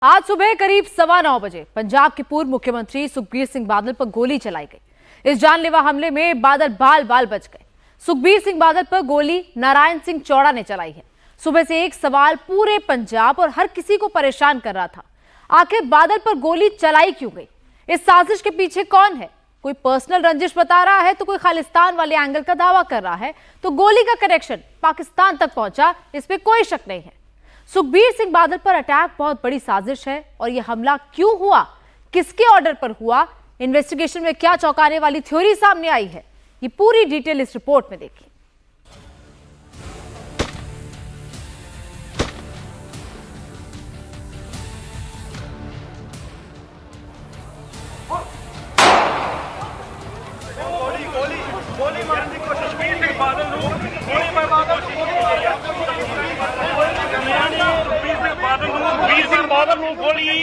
आज सुबह करीब 9:15 बजे पंजाब के पूर्व मुख्यमंत्री सुखबीर सिंह बादल पर गोली चलाई गई। इस जानलेवा हमले में बादल बाल बाल बच गए। सुखबीर सिंह बादल पर गोली नारायण सिंह चौड़ा ने चलाई है। सुबह से एक सवाल पूरे पंजाब और हर किसी को परेशान कर रहा था, आखिर बादल पर गोली चलाई क्यों गई? इस साजिश के पीछे कौन है? कोई पर्सनल रंजिश बता रहा है तो कोई खालिस्तान वाले एंगल का दावा कर रहा है, तो गोली का कनेक्शन पाकिस्तान तक पहुंचा, इसमें कोई शक नहीं है। सुखबीर सिंह बादल पर अटैक बहुत बड़ी साजिश है और यह हमला क्यों हुआ, किसके ऑर्डर पर हुआ, इन्वेस्टिगेशन में क्या चौंकाने वाली थ्योरी सामने आई है, ये पूरी डिटेल इस रिपोर्ट में देखिए। गोली मारने की कोशिश की थी बादल को, गोली मार बादल गोली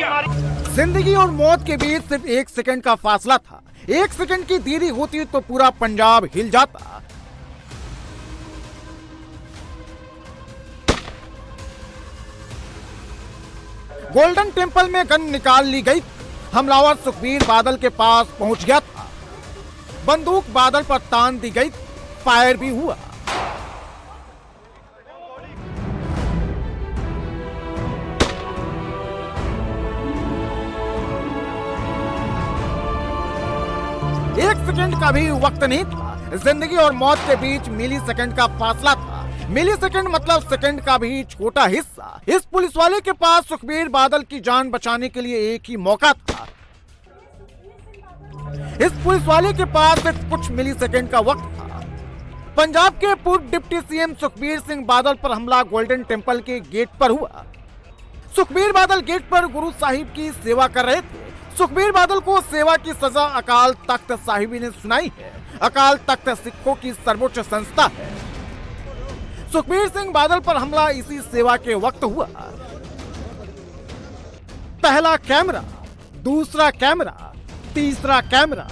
मारी। जिंदगी और मौत के बीच सिर्फ 1 सेकंड का फासला था। 1 सेकंड की देरी होती तो पूरा पंजाब हिल जाता। गोल्डन टेम्पल में गन निकाल ली गई। हमलावर सुखबीर बादल के पास पहुंच गया था। बंदूक बादल पर तान दी गई, फायर भी हुआ। एक सेकंड का भी वक्त नहीं था। जिंदगी और मौत के बीच मिली सेकंड का फासला था। मिली सेकंड मतलब सेकंड का भी छोटा हिस्सा। इस पुलिस वाले के पास सुखबीर बादल की जान बचाने के लिए एक ही मौका था। इस पुलिस वाले के पास सिर्फ कुछ मिली सेकंड का वक्त था। पंजाब के पूर्व डिप्टी सीएम सुखबीर सिंह बादल पर हमला गोल्डन टेम्पल के गेट पर हुआ। सुखबीर बादल गेट पर गुरु साहिब की सेवा कर रहे थे। सुखबीर बादल को सेवा की सजा अकाल तख्त साहिबी ने सुनाई है। अकाल तख्त सिखों की सर्वोच्च संस्था है। सुखबीर सिंह बादल पर हमला इसी सेवा के वक्त हुआ। पहला कैमरा, दूसरा कैमरा, तीसरा कैमरा।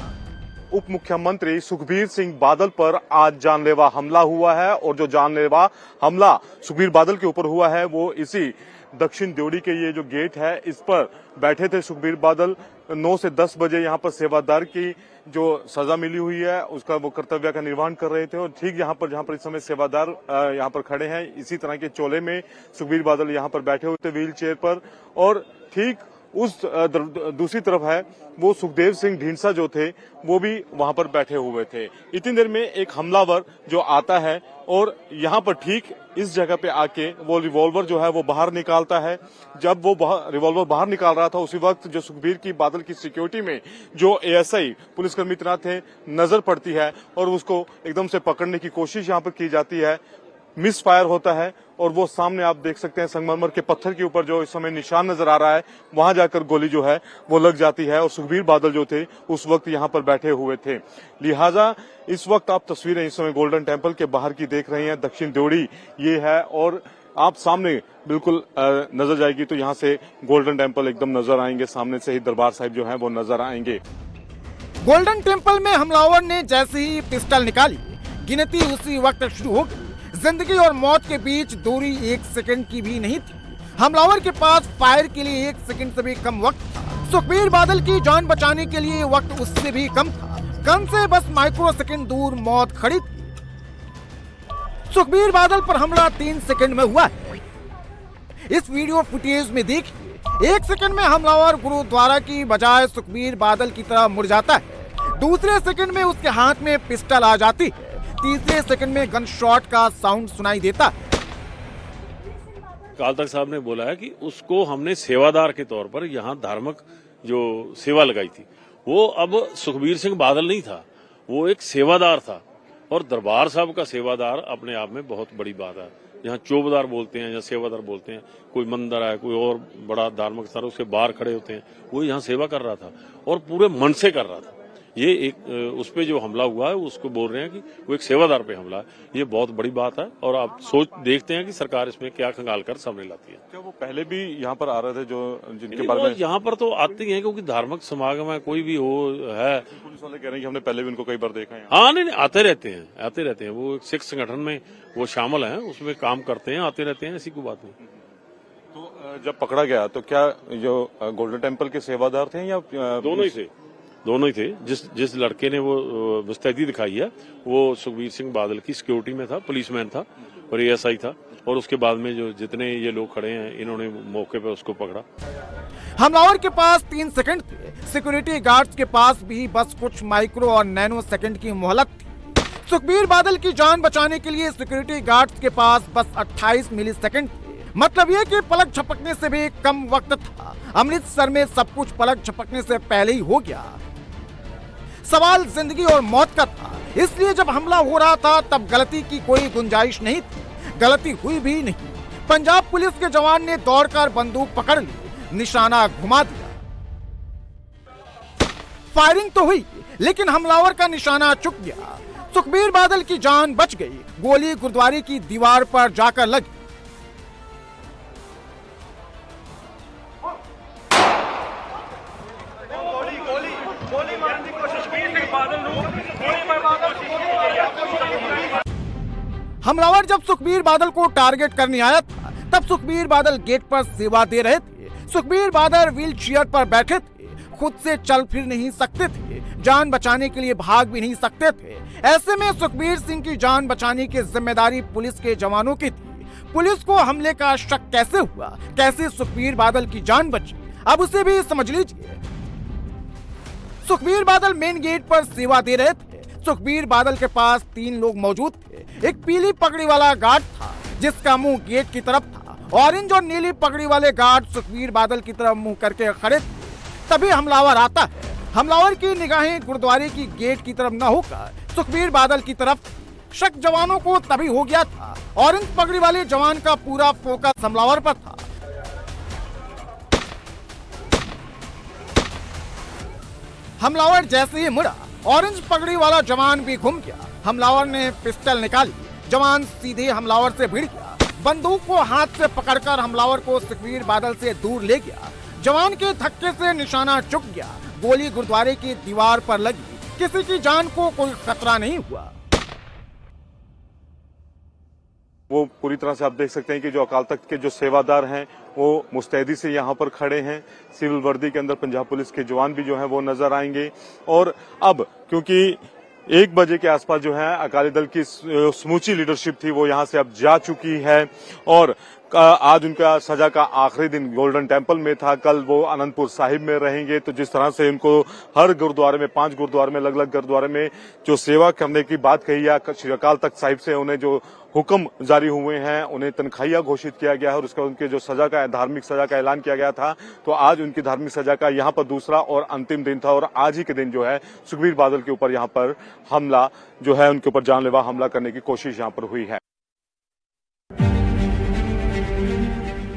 उप मुख्यमंत्री सुखबीर सिंह बादल पर आज जानलेवा हमला हुआ है और जो जानलेवा हमला सुखबीर बादल के ऊपर हुआ है वो इसी दक्षिण ड्योढ़ी के ये जो गेट है इस पर बैठे थे सुखबीर बादल। 9 से 10 बजे यहाँ पर सेवादार की जो सजा मिली हुई है उसका वो कर्तव्य का निर्वहन कर रहे थे और ठीक यहाँ पर जहाँ पर इस समय सेवादार यहाँ पर खड़े हैं इसी तरह के चोले में सुखबीर बादल यहाँ पर बैठे हुए थे व्हील चेयर पर। और ठीक उस दूसरी तरफ है वो सुखदेव सिंह ढींडसा जो थे वो भी वहां पर बैठे हुए थे। इतनी देर में एक हमलावर जो आता है और यहाँ पर ठीक इस जगह पे आके वो रिवॉल्वर जो है वो बाहर निकालता है। जब वो रिवॉल्वर बाहर निकाल रहा था उसी वक्त जो सुखबीर की बादल की सिक्योरिटी में जो एएसआई पुलिसकर्मी तैनात थे नजर पड़ती है और उसको एकदम से पकड़ने की कोशिश यहाँ पर की जाती है। मिस फायर होता है और वो सामने आप देख सकते हैं संगमरमर के पत्थर के ऊपर जो इस समय निशान नजर आ रहा है वहां जाकर गोली जो है वो लग जाती है और सुखबीर बादल जो थे उस वक्त यहाँ पर बैठे हुए थे। लिहाजा इस वक्त आप तस्वीरें इस समय गोल्डन टेम्पल के बाहर की देख रहे हैं। दक्षिण ड्योढ़ी ये है और आप सामने बिल्कुल नजर जाएगी तो यहाँ से गोल्डन टेम्पल एकदम नजर आएंगे। सामने से ही दरबार साहिब जो है वो नजर आएंगे। गोल्डन टेम्पल में हमलावर ने जैसे ही पिस्टल निकाली गिनती उसी वक्त शुरू हो गई। जिंदगी और मौत के बीच दूरी 1 सेकंड की भी नहीं थी। हमलावर के पास फायर के लिए 1 सेकंड से भी कम वक्त था। सुखबीर बादल की जान बचाने के लिए वक्त उससे भी कम था। गन से बस माइक्रो सेकंड दूर मौत खड़ी थी। सुखबीर बादल पर हमला 3 सेकंड में हुआ है। इस वीडियो फुटेज में देखिए 1 सेकंड में हमलावर गुरुद्वारा की बजाय सुखबीर बादल की तरफ मुड़ जाता है। दूसरे सेकंड में उसके हाथ में पिस्टल आ जाती है। तीसरे सेकंड में गन शॉट का साउंड सुनाई देता है। अकाल तख्त साहब ने बोला है कि उसको हमने सेवादार के तौर पर यहाँ धार्मिक जो सेवा लगाई थी वो अब सुखबीर सिंह बादल नहीं था, वो एक सेवादार था। और दरबार साहब का सेवादार अपने आप में बहुत बड़ी बात है। यहाँ चौबदार बोलते हैं या सेवादार बोलते हैं, कोई मंदिर है कोई और बड़ा धार्मिक स्थल उसके बाहर खड़े होते हैं, वो यहाँ सेवा कर रहा था और पूरे मन से कर रहा था। ये एक उस पे जो हमला हुआ है उसको बोल रहे हैं कि वो एक सेवादार पे हमला है। ये बहुत बड़ी बात है और आप देखते हैं कि सरकार इसमें क्या खंगाल कर सामने लाती है। क्या वो पहले भी यहाँ पर आ रहे थे जो जिनके बारे में यहाँ पर तो आते ही हैं क्योंकि धार्मिक समागम है कोई भी हो है। पुलिस वाले कह रहे हैं कि हमने पहले भी उनको कई बार देखा है। हाँ नहीं आते रहते हैं। वो एक सिख संगठन में वो शामिल हैं, उसमें काम करते हैं, आते रहते हैं, ऐसी कोई बात नहीं। तो जब पकड़ा गया तो क्या जो गोल्डन टेम्पल के सेवादार थे या दोनों ही थे। जिस लड़के ने वो मुस्तैदी दिखाई है वो सुखबीर सिंह बादल की सिक्योरिटी में था, पुलिसमैन था और एएसआई था। और उसके बाद में जो जितने ये लोग खड़े हैं इन्होंने मौके पर उसको पकड़ा। हमलावर के पास 3 सेकंड थे, सिक्योरिटी गार्ड्स के पास भी बस कुछ माइक्रो और नैनो सेकंड की मोहलत थी। सुखबीर बादल की जान बचाने के लिए सिक्योरिटी गार्ड्स के पास बस 28 मिलीसेकंड थे। मतलब ये कि पलक झपकने से भी कम वक्त था। अमृतसर में सब कुछ पलक झपकने से पहले ही हो गया। सवाल जिंदगी और मौत का था, इसलिए जब हमला हो रहा था तब गलती की कोई गुंजाइश नहीं थी। गलती हुई भी नहीं। पंजाब पुलिस के जवान ने दौड़कर बंदूक पकड़ ली, निशाना घुमा दिया। फायरिंग तो हुई लेकिन हमलावर का निशाना चूक गया। सुखबीर बादल की जान बच गई। गोली गुरुद्वारे की दीवार पर जाकर लगी। गोली मारने की कोशिश सुखबीर सिंह बादल ने गोली मारने की कोशिश की है। हमलावर जब सुखबीर बादल को टारगेट करने आया था तब सुखबीर बादल गेट पर सेवा दे रहे थे। सुखबीर बादल व्हील चेयर पर बैठे थे, खुद से चल फिर नहीं सकते थे, जान बचाने के लिए भाग भी नहीं सकते थे। ऐसे में सुखबीर सिंह की जान बचाने की जिम्मेदारी पुलिस के जवानों की थी। पुलिस को हमले का शक कैसे हुआ, कैसे सुखबीर बादल की जान बची, अब उसे भी समझ लीजिए। सुखबीर बादल मेन गेट पर सेवा दे रहे थे। सुखबीर बादल के पास 3 लोग मौजूद थे। एक पीली पगड़ी वाला गार्ड था जिसका मुंह गेट की तरफ था। ऑरेंज और नीली पगड़ी वाले गार्ड सुखबीर बादल की तरफ मुंह करके खड़े थे। तभी हमलावर आता है। हमलावर की निगाहें गुरुद्वारे की गेट की तरफ न होकर सुखबीर बादल की तरफ। शक जवानों को तभी हो गया था। ऑरेंज पगड़ी वाले जवान का पूरा फोकस हमलावर पर था। हमलावर जैसे ही मुड़ा, ऑरेंज पगड़ी वाला जवान भी घूम गया। हमलावर ने पिस्टल निकाली। जवान सीधे हमलावर से भिड़ गया। बंदूक को हाथ से पकड़कर हमलावर को सुखबीर बादल से दूर ले गया। जवान के धक्के से निशाना चूक गया। गोली गुरुद्वारे की दीवार पर लगी। किसी की जान को कोई खतरा नहीं हुआ। वो पूरी तरह से आप देख सकते हैं कि जो अकाल तख्त के जो सेवादार हैं वो मुस्तैदी से यहाँ पर खड़े हैं। सिविल वर्दी के अंदर पंजाब पुलिस के जवान भी जो हैं वो नजर आएंगे। और अब क्योंकि 1 बजे के आसपास जो है अकाली दल की समूची लीडरशिप थी वो यहाँ से अब जा चुकी है और आज उनका सजा का आखिरी दिन गोल्डन टेम्पल में था। कल वो आनंदपुर साहिब में रहेंगे। तो जिस तरह से उनको हर गुरुद्वारे में 5 गुरुद्वारे में अलग अलग गुरुद्वारे में जो सेवा करने की बात कही है, श्री अकाल तख्त साहिब से उन्हें जो हुक्म जारी हुए हैं, उन्हें तनख्वाहियां घोषित किया गया है और उसका उनके जो सजा का धार्मिक सजा का ऐलान किया गया था। तो आज उनकी धार्मिक सजा का यहाँ पर दूसरा और अंतिम दिन था और आज ही के दिन जो है सुखबीर बादल के ऊपर यहाँ पर हमला जो है उनके ऊपर जानलेवा हमला करने की कोशिश यहाँ पर हुई है।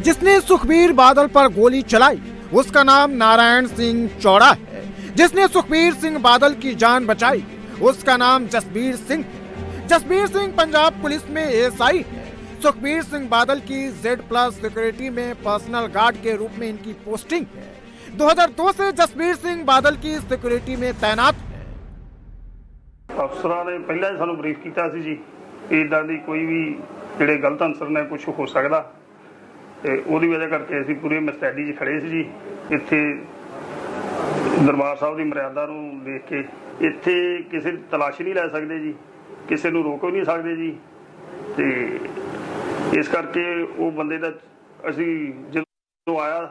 जिसने सुखबीर बादल पर गोली चलाई उसका नाम नारायण सिंह चौड़ा है। जिसने सुखबीर सिंह बादल की जान बचाई उसका नाम जसबीर सिंह है। जसबीर सिंह पंजाब पुलिस में एएसआई है। सुखबीर सिंह बादल की Z+ सिक्योरिटी में पर्सनल गार्ड के रूप में इनकी पोस्टिंग है। 2002 से जसबीर सिंह बादल की सिक्योरिटी में तैनात है। अफसरां ने पहले सानू ब्रीफ किया सी जी इदां दी कोई भी जिहड़े गलत अंसर ने कुछ हो सकदा ਤੇ ਉਹਦੀ ਵਜ੍ਹਾ ਕਰਕੇ ਅਸੀਂ ਪੂਰੀ ਮਸਤੈਦੀ 'ਚ ਖੜੇ ਸੀ ਜੀ। ਇੱਥੇ ਦਰਬਾਰ ਸਾਹਿਬ ਦੀ ਮਰਿਆਦਾ ਨੂੰ ਦੇਖ ਕੇ ਇੱਥੇ ਕਿਸੇ ਦੀ ਤਲਾਸ਼ੀ ਨਹੀਂ ਲੈ ਸਕਦੇ ਜੀ, ਕਿਸੇ ਨੂੰ ਰੋਕ ਵੀ ਨਹੀਂ ਸਕਦੇ ਜੀ। ਤੇ ਇਸ ਕਰਕੇ ਉਹ ਬੰਦੇ ਦਾ ਅਸੀਂ ਜਦੋਂ ਆਇਆ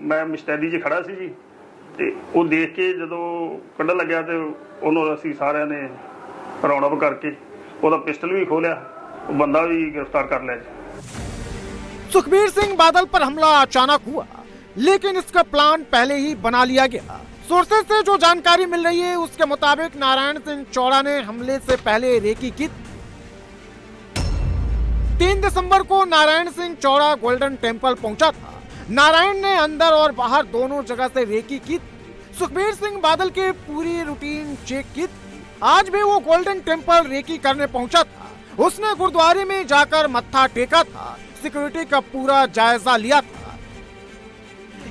ਮੈਂ ਮਸਤੈਦੀ 'ਚ ਖੜਾ ਸੀ ਜੀ ਤੇ ਉਹ ਦੇਖ ਕੇ ਜਦੋਂ ਕੱਢਣ ਲੱਗਿਆ ਤੇ ਉਹਨੂੰ ਅਸੀਂ ਸਾਰਿਆਂ ਨੇ ਰਾਉਂਡ ਅਪ ਕਰਕੇ ਉਹਦਾ ਪਿਸਟਲ ਵੀ ਖੋਲਿਆ, ਉਹ ਬੰਦਾ ਵੀ ਗ੍ਰਿਫਤਾਰ ਕਰ ਲਿਆ ਜੀ। सुखबीर सिंह बादल पर हमला अचानक हुआ लेकिन इसका प्लान पहले ही बना लिया गया। सोर्सेज से जो जानकारी मिल रही है उसके मुताबिक नारायण सिंह चौड़ा ने हमले से पहले रेकी की। 3 दिसंबर को नारायण सिंह चौड़ा गोल्डन टेम्पल पहुंचा था। नारायण ने अंदर और बाहर दोनों जगह से रेकी की। सुखबीर सिंह बादल के पूरी रूटीन चेक की। आज भी वो गोल्डन टेम्पल रेकी करने पहुंचा था। उसने गुरुद्वारे में जाकर मत्था टेका था, सिक्योरिटी का पूरा जायजा लिया था।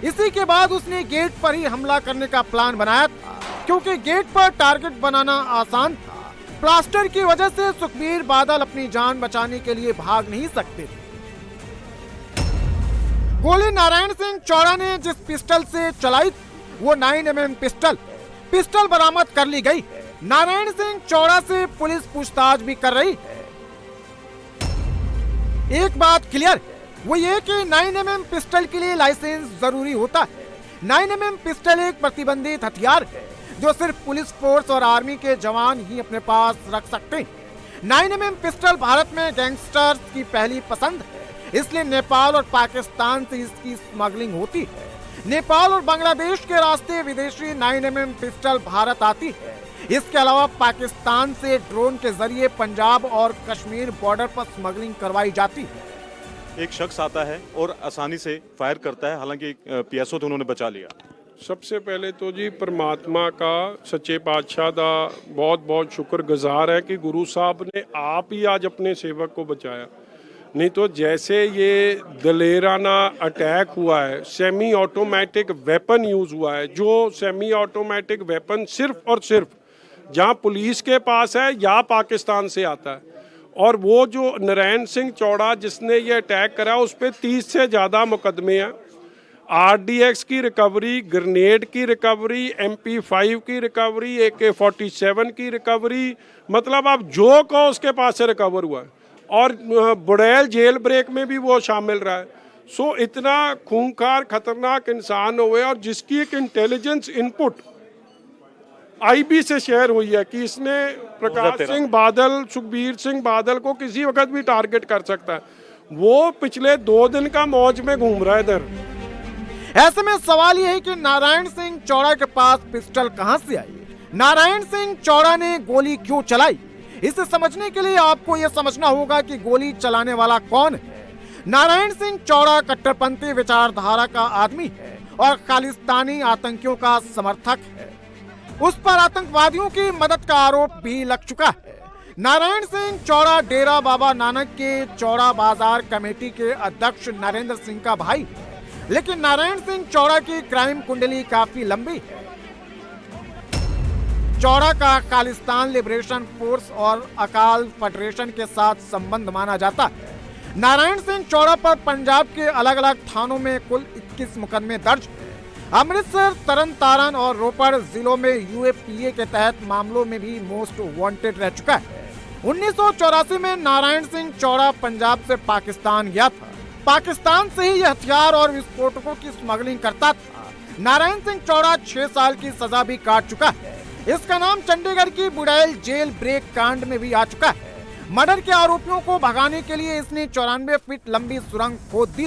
इसी के बाद उसने गेट पर ही हमला करने का प्लान बनाया था क्योंकि गेट पर टारगेट बनाना आसान था। प्लास्टर की वजह से सुखबीर बादल अपनी जान बचाने के लिए भाग नहीं सकते थे। गोली नारायण सिंह चौड़ा ने जिस पिस्टल से चलाई वो 9mm पिस्टल बरामद कर ली गई। नारायण सिंह चौड़ा से पुलिस पूछताछ भी कर रही है। एक बात क्लियर, वो ये कि 9mm पिस्टल के लिए लाइसेंस जरूरी होता है। 9mm पिस्टल एक प्रतिबंधित हथियार है जो सिर्फ पुलिस फोर्स और आर्मी के जवान ही अपने पास रख सकते हैं। 9mm पिस्टल भारत में गैंगस्टर्स की पहली पसंद है, इसलिए नेपाल और पाकिस्तान से इसकी स्मगलिंग होती है। नेपाल और बांग्लादेश के रास्ते विदेशी 9mm पिस्टल भारत आती है। इसके अलावा पाकिस्तान से ड्रोन के जरिए पंजाब और कश्मीर बॉर्डर पर स्मगलिंग करवाई जाती है। एक शख्स आता है और आसानी से फायर करता है, हालांकि पीएसओ तो उन्होंने बचा लिया। सबसे पहले तो जी परमात्मा का सच्चे पातशाह का बहुत बहुत शुक्रगुजार है कि गुरु साहब ने आप ही आज अपने सेवक को बचाया। नहीं तो जैसे ये दलेराना अटैक हुआ है, सेमी ऑटोमेटिक वेपन यूज़ हुआ है, जो सेमी ऑटोमेटिक वेपन सिर्फ और सिर्फ जहाँ पुलिस के पास है या पाकिस्तान से आता है। और वो जो नारायण सिंह चौड़ा जिसने ये अटैक करा उस पर 30 से ज़्यादा मुकदमे हैं। RDX की रिकवरी, ग्रेनेड की रिकवरी, MP5 की रिकवरी, AK-47 की रिकवरी, मतलब आप जो कहो उसके पास से रिकवर हुआ है। और बुड़ैल जेल ब्रेक में भी वो शामिल रहा है। सो इतना खूंखार खतरनाक इंसान हुए और जिसकी एक इंटेलिजेंस इनपुट IB से शेयर हुई है कि इसने प्रकाश सिंह बादल, सुखबीर सिंह बादल को किसी वक्त भी टारगेट कर सकता है। वो पिछले 2 दिन का मौज में घूम रहा है इधर। ऐसे में सवाल यह है कि नारायण सिंह चौड़ा के पास पिस्टल कहां से आई? नारायण सिंह चौड़ा ने गोली क्यों चलाई? इसे समझने के लिए आपको यह समझना होगा कि गोली चलाने वाला कौन है। नारायण सिंह चौड़ा कट्टरपंथी विचारधारा का आदमी है और खालिस्तानी आतंकियों का समर्थक है। उस पर आतंकवादियों की मदद का आरोप भी लग चुका है। नारायण सिंह चौड़ा डेरा बाबा नानक के चौड़ा बाजार कमेटी के अध्यक्ष नरेंद्र सिंह का भाई है, लेकिन नारायण सिंह चौड़ा की क्राइम कुंडली काफी लंबी है। चौड़ा का खालिस्तान लिबरेशन फोर्स और अकाल फेडरेशन के साथ संबंध माना जाता है। नारायण सिंह चौड़ा पर पंजाब के अलग अलग थानों में कुल 21 मुकदमे दर्ज हैं। अमृतसर, तरन तारण और रोपड़ जिलों में UAPA के तहत मामलों में भी मोस्ट वांटेड रह चुका है। 1984 में नारायण सिंह चौड़ा पंजाब से पाकिस्तान गया था। पाकिस्तान से ही यह हथियार और विस्फोटकों की स्मगलिंग करता था। नारायण सिंह चौड़ा 6 साल की सजा भी काट चुका है। इसका नाम चंडीगढ़ की बुड़ैल जेल ब्रेक कांड में भी आ चुका है। मर्डर के आरोपियों को भगाने के लिए इसने 94 फीट लंबी सुरंग खोद दी।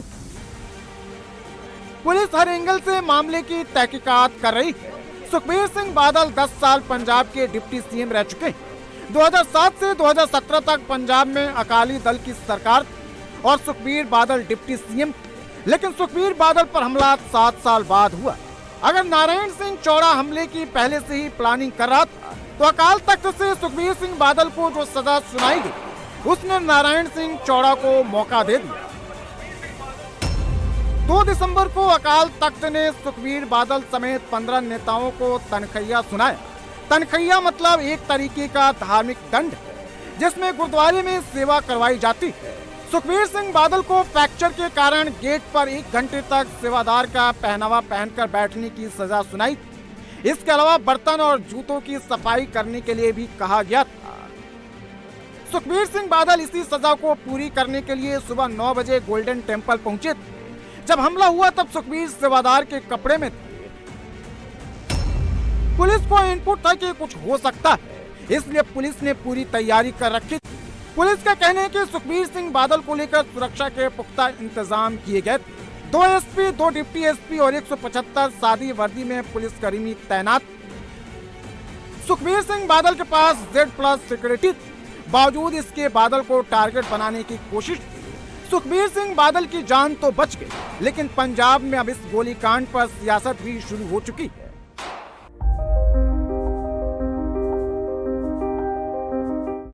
पुलिस हर एंगल से मामले की तहकीकात कर रही है। सुखबीर सिंह बादल 10 साल पंजाब के डिप्टी CM रह चुके हैं। 2007 से 2017 तक पंजाब में अकाली दल की सरकार थी और सुखबीर बादल डिप्टी CM थे। लेकिन सुखबीर बादल पर हमला 7 साल बाद हुआ। अगर नारायण सिंह चौड़ा हमले की पहले से ही प्लानिंग कर रहा था तो अकाल तख्त से सुखबीर सिंह बादल को जो सजा सुनाई गई उसने नारायण सिंह चौड़ा को मौका दे दिया। 2 दिसंबर को अकाल तख्त ने सुखबीर बादल समेत 15 नेताओं को तनखैया सुनाया। तनखैया मतलब एक तरीके का धार्मिक दंड है जिसमें गुरुद्वारे में सेवा करवाई जाती है। सुखबीर सिंह बादल को फ्रैक्चर के कारण गेट पर 1 घंटे तक सेवादार का पहनावा पहनकर बैठने की सजा सुनाई। इसके अलावा बर्तन और जूतों की सफाई करने के लिए भी कहा गया था। सुखबीर सिंह बादल इसी सजा को पूरी करने के लिए सुबह 9 बजे गोल्डन टेम्पल पहुंचे थे। जब हमला हुआ तब सुखबीर सेवादार के कपड़े में थे। पुलिस को इनपुट था कि कुछ हो सकता है, इसलिए पुलिस ने पूरी तैयारी कर रखी थी। पुलिस का कहना है कि सुखबीर सिंह बादल को लेकर सुरक्षा के पुख्ता इंतजाम किए गए थे। 2 SP, 2 डिप्टी SP और 175 सादी वर्दी में पुलिसकर्मी तैनात। सुखबीर सिंह बादल के पास Z+ सिक्योरिटी थी। बावजूद इसके बादल को टारगेट बनाने की कोशिश की। सुखबीर सिंह बादल की जान तो बच गई, लेकिन पंजाब में अब इस गोलीकांड पर सियासत भी शुरू हो चुकी है।